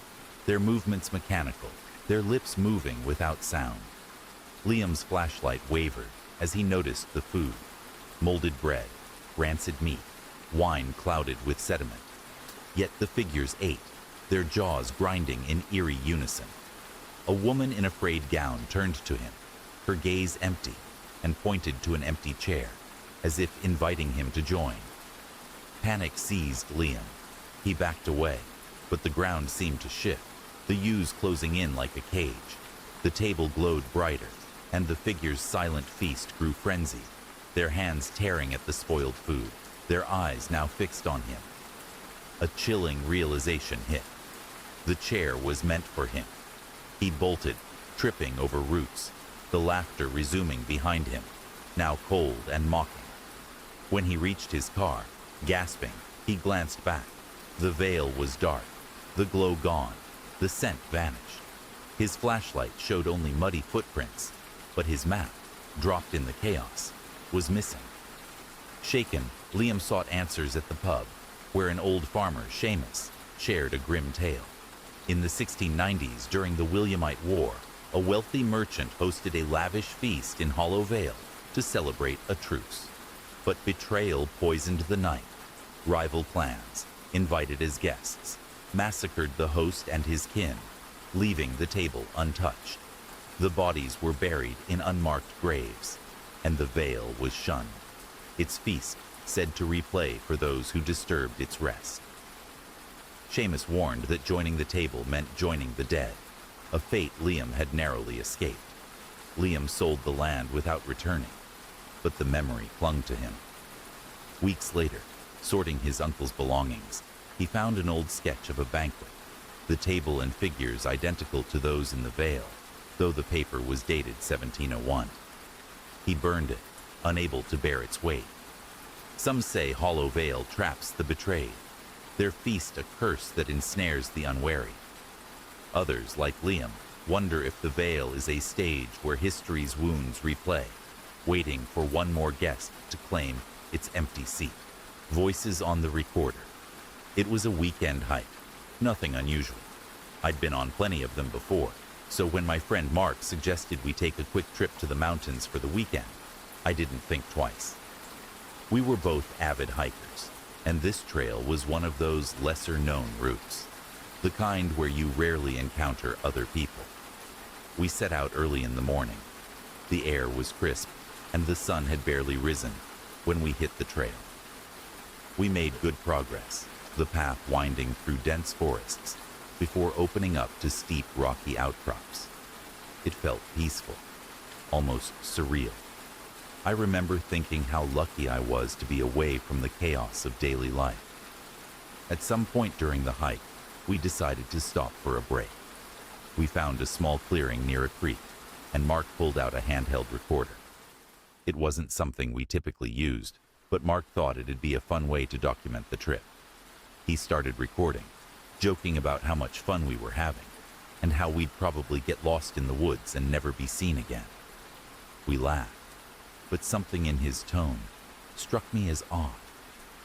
their movements mechanical, their lips moving without sound. Liam's flashlight wavered as he noticed the food: molded bread, rancid meat, wine clouded with sediment. Yet the figures ate, their jaws grinding in eerie unison. A woman in a frayed gown turned to him, her gaze empty, and pointed to an empty chair, as if inviting him to join. Panic seized Liam. He backed away, but the ground seemed to shift, the yews closing in like a cage. The table glowed brighter, and the figures' silent feast grew frenzied, their hands tearing at the spoiled food, their eyes now fixed on him. A chilling realization hit. The chair was meant for him. He bolted, tripping over roots, the laughter resuming behind him, now cold and mocking. When he reached his car, gasping, he glanced back. The veil was dark, the glow gone, the scent vanished. His flashlight showed only muddy footprints, but his map, dropped in the chaos, was missing. Shaken, Liam sought answers at the pub, where an old farmer, Seamus, shared a grim tale. In the 1690s, during the Williamite War, a wealthy merchant hosted a lavish feast in Hollow Vale to celebrate a truce. But betrayal poisoned the night. Rival clans, invited as guests, massacred the host and his kin, leaving the table untouched. The bodies were buried in unmarked graves, and the Vale was shunned, its feast said to replay for those who disturbed its rest. Seamus warned that joining the table meant joining the dead, a fate Liam had narrowly escaped. Liam sold the land without returning, but the memory clung to him. Weeks later, sorting his uncle's belongings, he found an old sketch of a banquet, the table and figures identical to those in the Vale, though the paper was dated 1701. He burned it, unable to bear its weight. Some say Hollow Vale traps the betrayed, their feast a curse that ensnares the unwary. Others, like Liam, wonder if the Vale is a stage where history's wounds replay, waiting for one more guest to claim its empty seat. Voices on the recorder. It was a weekend hike, nothing unusual. I'd been on plenty of them before, so when my friend Mark suggested we take a quick trip to the mountains for the weekend, I didn't think twice. We were both avid hikers, and this trail was one of those lesser-known routes, the kind where you rarely encounter other people. We set out early in the morning. The air was crisp, and the sun had barely risen when we hit the trail. We made good progress, the path winding through dense forests before opening up to steep rocky outcrops. It felt peaceful, almost surreal. I remember thinking how lucky I was to be away from the chaos of daily life. At some point during the hike, we decided to stop for a break. We found a small clearing near a creek, and Mark pulled out a handheld recorder. It wasn't something we typically used, but Mark thought it'd be a fun way to document the trip. He started recording, joking about how much fun we were having, and how we'd probably get lost in the woods and never be seen again. We laughed, but something in his tone struck me as odd,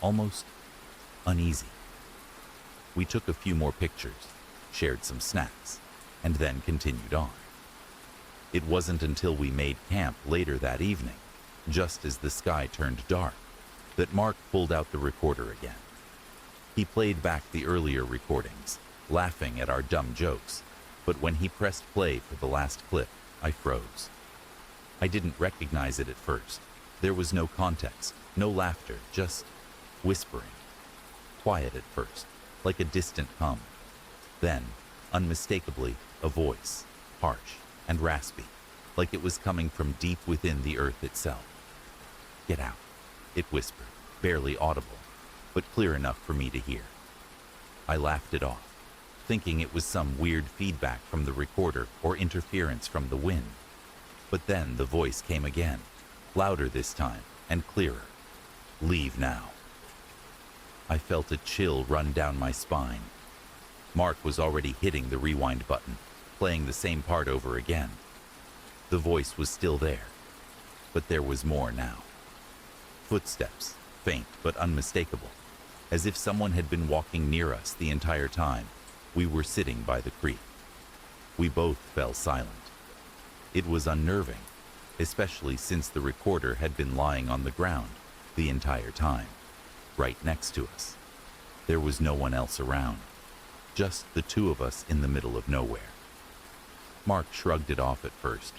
almost uneasy. We took a few more pictures, shared some snacks, and then continued on. It wasn't until we made camp later that evening, just as the sky turned dark, that Mark pulled out the recorder again. He played back the earlier recordings, laughing at our dumb jokes, but when he pressed play for the last clip, I froze. I didn't recognize it at first. There was no context, no laughter, just whispering. Quiet at first, like a distant hum. Then, unmistakably, a voice, harsh and raspy, like it was coming from deep within the earth itself. "Get out," it whispered, barely audible, but clear enough for me to hear. I laughed it off, thinking it was some weird feedback from the recorder or interference from the wind. But then the voice came again, louder this time and clearer. "Leave now." I felt a chill run down my spine. Mark was already hitting the rewind button, playing the same part over again. The voice was still there, But there was more now. Footsteps, faint but unmistakable, as if someone had been walking near us the entire time we were sitting by the creek. We both fell silent. It was unnerving, especially since the recorder had been lying on the ground the entire time, right next to us. There was no one else around, just the two of us in the middle of nowhere. Mark shrugged it off at first,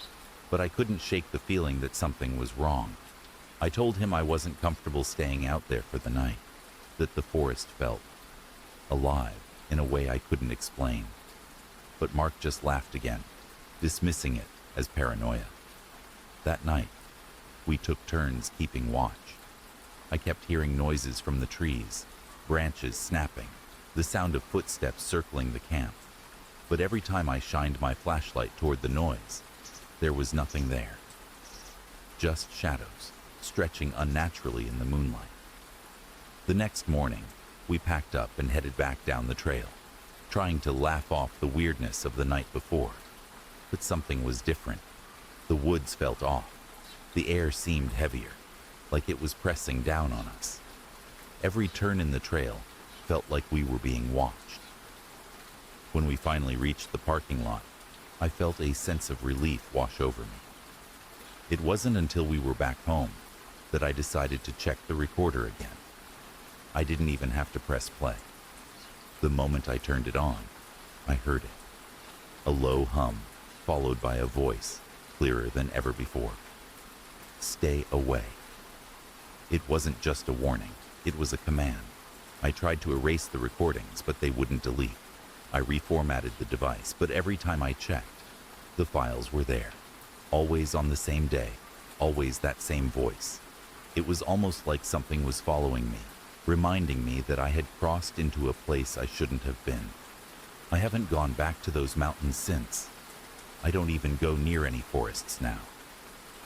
but I couldn't shake the feeling that something was wrong. I told him I wasn't comfortable staying out there for the night, that the forest felt alive in a way I couldn't explain. But Mark just laughed again, dismissing it as paranoia. That night, we took turns keeping watch. I kept hearing noises from the trees, branches snapping, the sound of footsteps circling the camp. But every time I shined my flashlight toward the noise, there was nothing there. Just shadows, stretching unnaturally in the moonlight. The next morning, we packed up and headed back down the trail, trying to laugh off the weirdness of the night before. But something was different. The woods felt off. The air seemed heavier, like it was pressing down on us. Every turn in the trail felt like we were being watched. When we finally reached the parking lot, I felt a sense of relief wash over me. It wasn't until we were back home that I decided to check the recorder again. I didn't even have to press play. The moment I turned it on, I heard it. A low hum, followed by a voice, clearer than ever before. Stay away. It wasn't just a warning, it was a command. I tried to erase the recordings, but they wouldn't delete. I reformatted the device, but every time I checked, the files were there. Always on the same day, always that same voice. It was almost like something was following me, reminding me that I had crossed into a place I shouldn't have been. I haven't gone back to those mountains since. I don't even go near any forests now.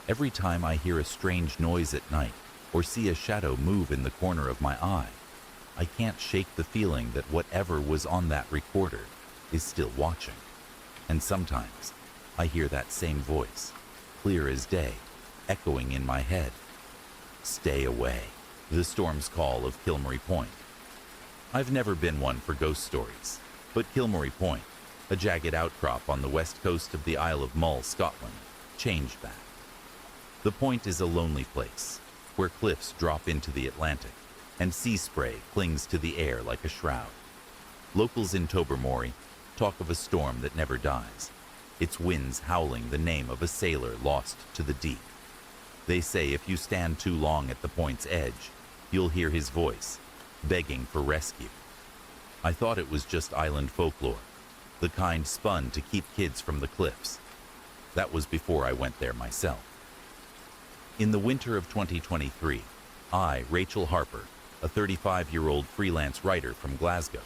Every time I hear a strange noise at night or see a shadow move in the corner of my eye, I can't shake the feeling that whatever was on that recorder is still watching. And sometimes I hear that same voice, clear as day, echoing in my head. Stay away. The storm's call of Kilmary Point. I've never been one for ghost stories, but Kilmary Point, a jagged outcrop on the west coast of the Isle of Mull, Scotland, changed that. The point is a lonely place, where cliffs drop into the Atlantic, and sea spray clings to the air like a shroud. Locals in Tobermory talk of a storm that never dies, its winds howling the name of a sailor lost to the deep. They say if you stand too long at the point's edge, you'll hear his voice, begging for rescue. I thought it was just island folklore, the kind spun to keep kids from the cliffs. That was before I went there myself. In the winter of 2023, I, Rachel Harper, a 35-year-old freelance writer from Glasgow,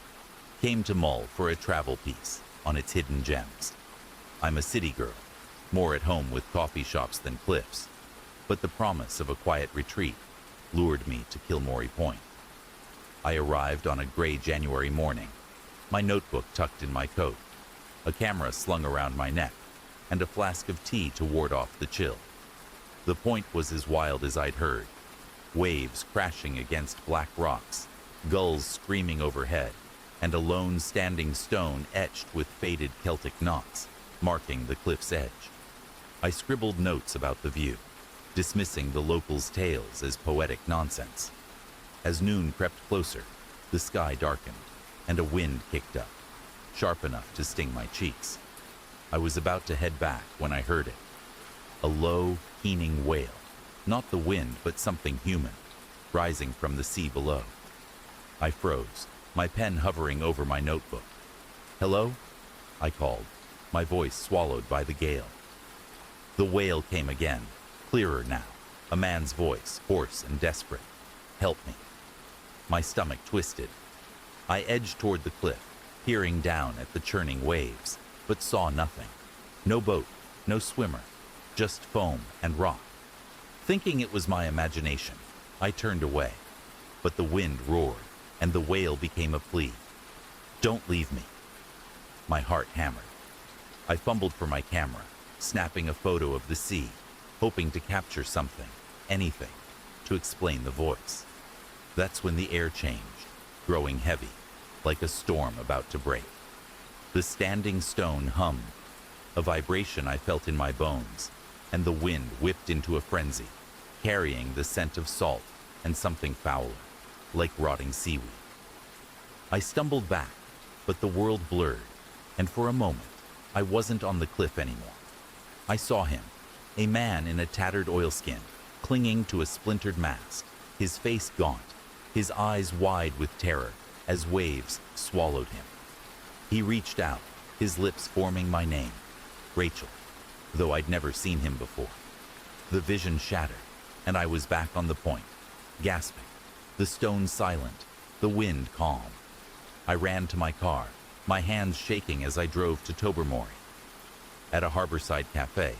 came to Mull for a travel piece on its hidden gems. I'm a city girl, more at home with coffee shops than cliffs, but the promise of a quiet retreat lured me to Kilmary Point. I arrived on a gray January morning, my notebook tucked in my coat, a camera slung around my neck, and a flask of tea to ward off the chill. The point was as wild as I'd heard. Waves crashing against black rocks, gulls screaming overhead, and a lone standing stone etched with faded Celtic knots, marking the cliff's edge. I scribbled notes about the view, dismissing the locals' tales as poetic nonsense. As noon crept closer, the sky darkened, and a wind kicked up, sharp enough to sting my cheeks. I was about to head back when I heard it. A low, keening wail, not the wind but something human, rising from the sea below. I froze, my pen hovering over my notebook. "Hello?" I called, my voice swallowed by the gale. The wail came again, clearer now, a man's voice, hoarse and desperate. "Help me." My stomach twisted. I edged toward the cliff, peering down at the churning waves, but saw nothing. No boat, no swimmer, just foam and rock. Thinking it was my imagination, I turned away, but the wind roared, and the wail became a plea. "Don't leave me." My heart hammered. I fumbled for my camera, snapping a photo of the sea, hoping to capture something, anything, to explain the voice. That's when the air changed, growing heavy, like a storm about to break. The standing stone hummed, a vibration I felt in my bones, and the wind whipped into a frenzy, carrying the scent of salt and something fouler, like rotting seaweed. I stumbled back, but the world blurred, and for a moment, I wasn't on the cliff anymore. I saw him, a man in a tattered oilskin, clinging to a splintered mast, his face gaunt, his eyes wide with terror as waves swallowed him. He reached out, his lips forming my name, Rachel, though I'd never seen him before. The vision shattered, and I was back on the point, gasping, the stone silent, the wind calm. I ran to my car, my hands shaking as I drove to Tobermory. At a harborside cafe,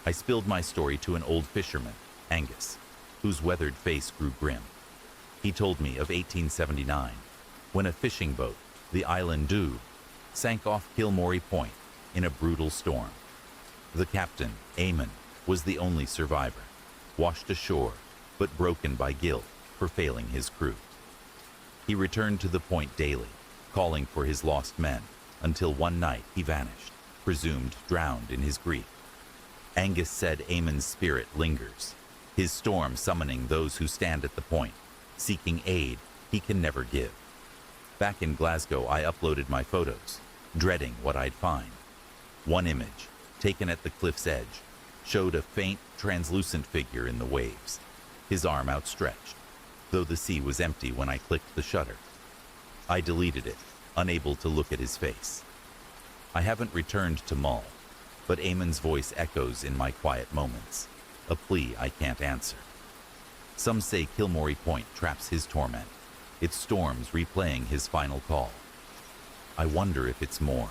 I spilled my story to an old fisherman, Angus, whose weathered face grew grim. He told me of 1879, when a fishing boat, the Island Dhu, sank off Kilmorey Point in a brutal storm. The captain, Eamon, was the only survivor, washed ashore, but broken by guilt for failing his crew. He returned to the point daily, calling for his lost men, until one night he vanished, presumed drowned in his grief. Angus said Eamon's spirit lingers, his storm summoning those who stand at the point, seeking aid he can never give. Back in Glasgow, I uploaded my photos, dreading what I'd find. One image, taken at the cliff's edge, showed a faint, translucent figure in the waves, his arm outstretched, though the sea was empty when I clicked the shutter. I deleted it, unable to look at his face. I haven't returned to Mull, but Eamon's voice echoes in my quiet moments, a plea I can't answer. Some say Kilmorey Point traps his torment, its storms replaying his final call. I wonder if it's more,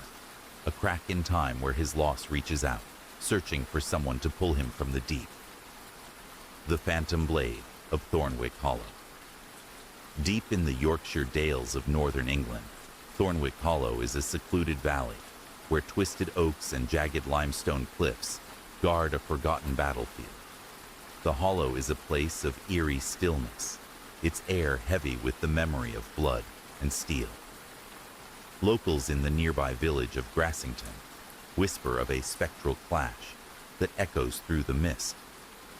a crack in time where his loss reaches out, searching for someone to pull him from the deep. The Phantom Blade of Thornwick Hollow. Deep in the Yorkshire dales of northern England, Thornwick Hollow is a secluded valley where twisted oaks and jagged limestone cliffs guard a forgotten battlefield. The hollow is a place of eerie stillness, its air heavy with the memory of blood and steel. Locals in the nearby village of Grassington whisper of a spectral clash that echoes through the mist,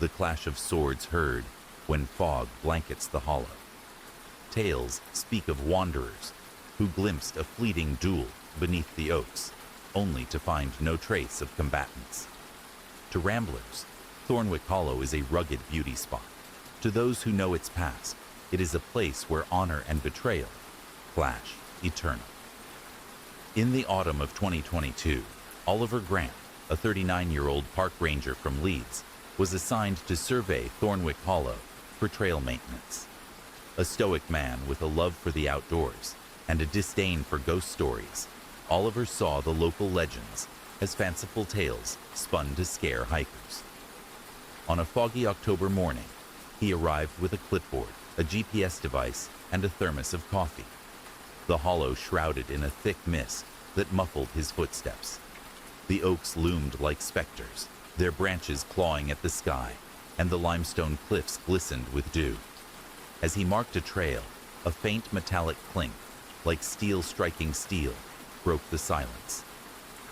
the clash of swords heard when fog blankets the hollow. Tales speak of wanderers who glimpsed a fleeting duel beneath the oaks, only to find no trace of combatants. To ramblers, Thornwick Hollow is a rugged beauty spot. To those who know its past, it is a place where honor and betrayal clash eternal. In the autumn of 2022, Oliver Grant, a 39-year-old park ranger from Leeds, was assigned to survey Thornwick Hollow for trail maintenance. A stoic man with a love for the outdoors and a disdain for ghost stories, Oliver saw the local legends as fanciful tales spun to scare hikers. On a foggy October morning, he arrived with a clipboard, a GPS device, and a thermos of coffee. The hollow shrouded in a thick mist that muffled his footsteps. The oaks loomed like specters, their branches clawing at the sky, and the limestone cliffs glistened with dew. As he marked a trail, a faint metallic clink, like steel striking steel, broke the silence.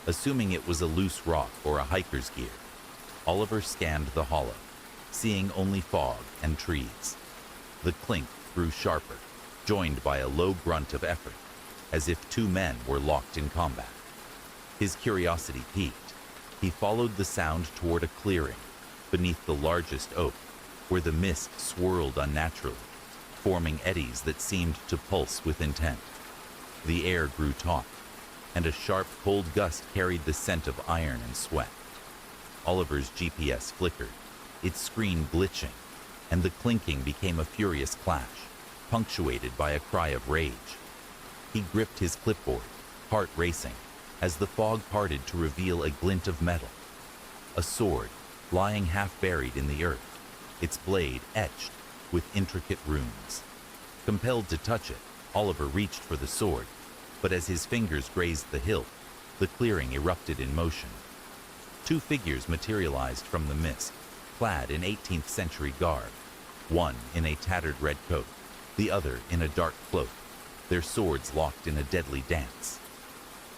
Assuming it was a loose rock or a hiker's gear, Oliver scanned the hollow, seeing only fog and trees. The clink grew sharper, joined by a low grunt of effort, as if two men were locked in combat. His curiosity piqued. He followed the sound toward a clearing beneath the largest oak, where the mist swirled unnaturally, forming eddies that seemed to pulse with intent. The air grew taut, and a sharp, cold gust carried the scent of iron and sweat. Oliver's GPS flickered, its screen glitching, and the clinking became a furious clash, punctuated by a cry of rage. He gripped his clipboard, heart racing, as the fog parted to reveal a glint of metal. A sword, lying half buried in the earth, its blade etched with intricate runes. Compelled to touch it, Oliver reached for the sword, but as his fingers grazed the hilt, the clearing erupted in motion. Two figures materialized from the mist, clad in 18th century garb, one in a tattered red coat, the other in a dark cloak, their swords locked in a deadly dance.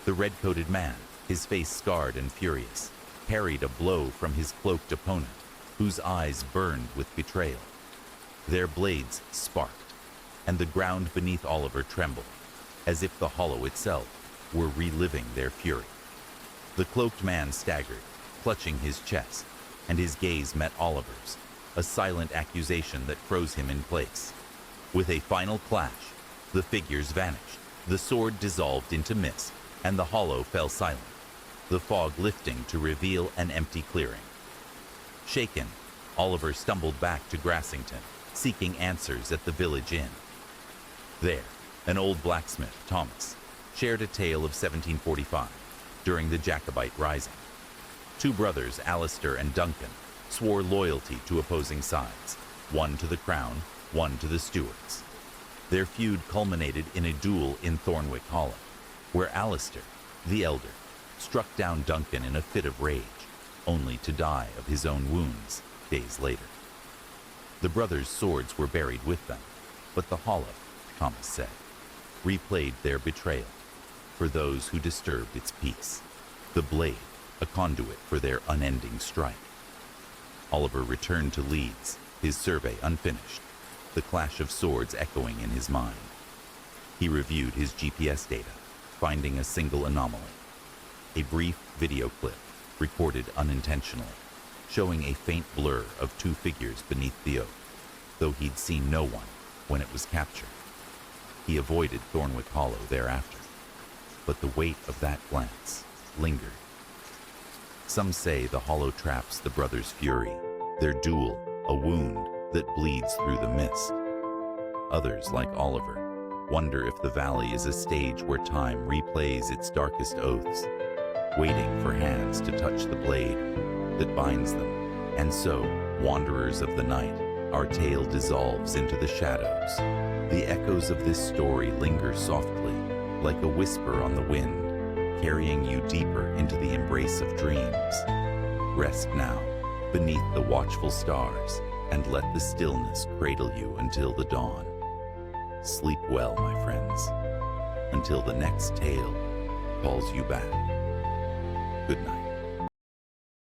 The red-coated man, his face scarred and furious, parried a blow from his cloaked opponent, whose eyes burned with betrayal. Their blades sparked, and the ground beneath Oliver trembled, as if the hollow itself were reliving their fury. The cloaked man staggered, clutching his chest, and his gaze met Oliver's, a silent accusation that froze him in place. With a final clash, the figures vanished, the sword dissolved into mist, and the hollow fell silent, the fog lifting to reveal an empty clearing. Shaken, Oliver stumbled back to Grassington, seeking answers at the village inn. There, an old blacksmith, Thomas, shared a tale of 1745, during the Jacobite Rising. Two brothers, Alistair and Duncan, swore loyalty to opposing sides, one to the crown, one to the Stuarts. Their feud culminated in a duel in Thornwick Hollow, where Alistair, the elder, struck down Duncan in a fit of rage, only to die of his own wounds days later. The brothers' swords were buried with them, but the hollow, Thomas said, replayed their betrayal for those who disturbed its peace, the blade a conduit for their unending strike. Oliver returned to Leeds, his survey unfinished, the clash of swords echoing in his mind. He reviewed his GPS data, finding a single anomaly, a brief video clip recorded unintentionally, showing a faint blur of two figures beneath the oak, though he'd seen no one when it was captured. He avoided Thornwick Hollow thereafter, but the weight of that glance lingered. Some say the hollow traps the brothers' fury, their duel a wound that bleeds through the mist. Others, like Oliver, wonder if the valley is a stage where time replays its darkest oaths, waiting for hands to touch the blade that binds them. And so, wanderers of the night, our tale dissolves into the shadows. The echoes of this story linger softly, like a whisper on the wind, carrying you deeper into the embrace of dreams. Rest now, beneath the watchful stars, and let the stillness cradle you until the dawn. Sleep well, my friends, until the next tale calls you back. Good night.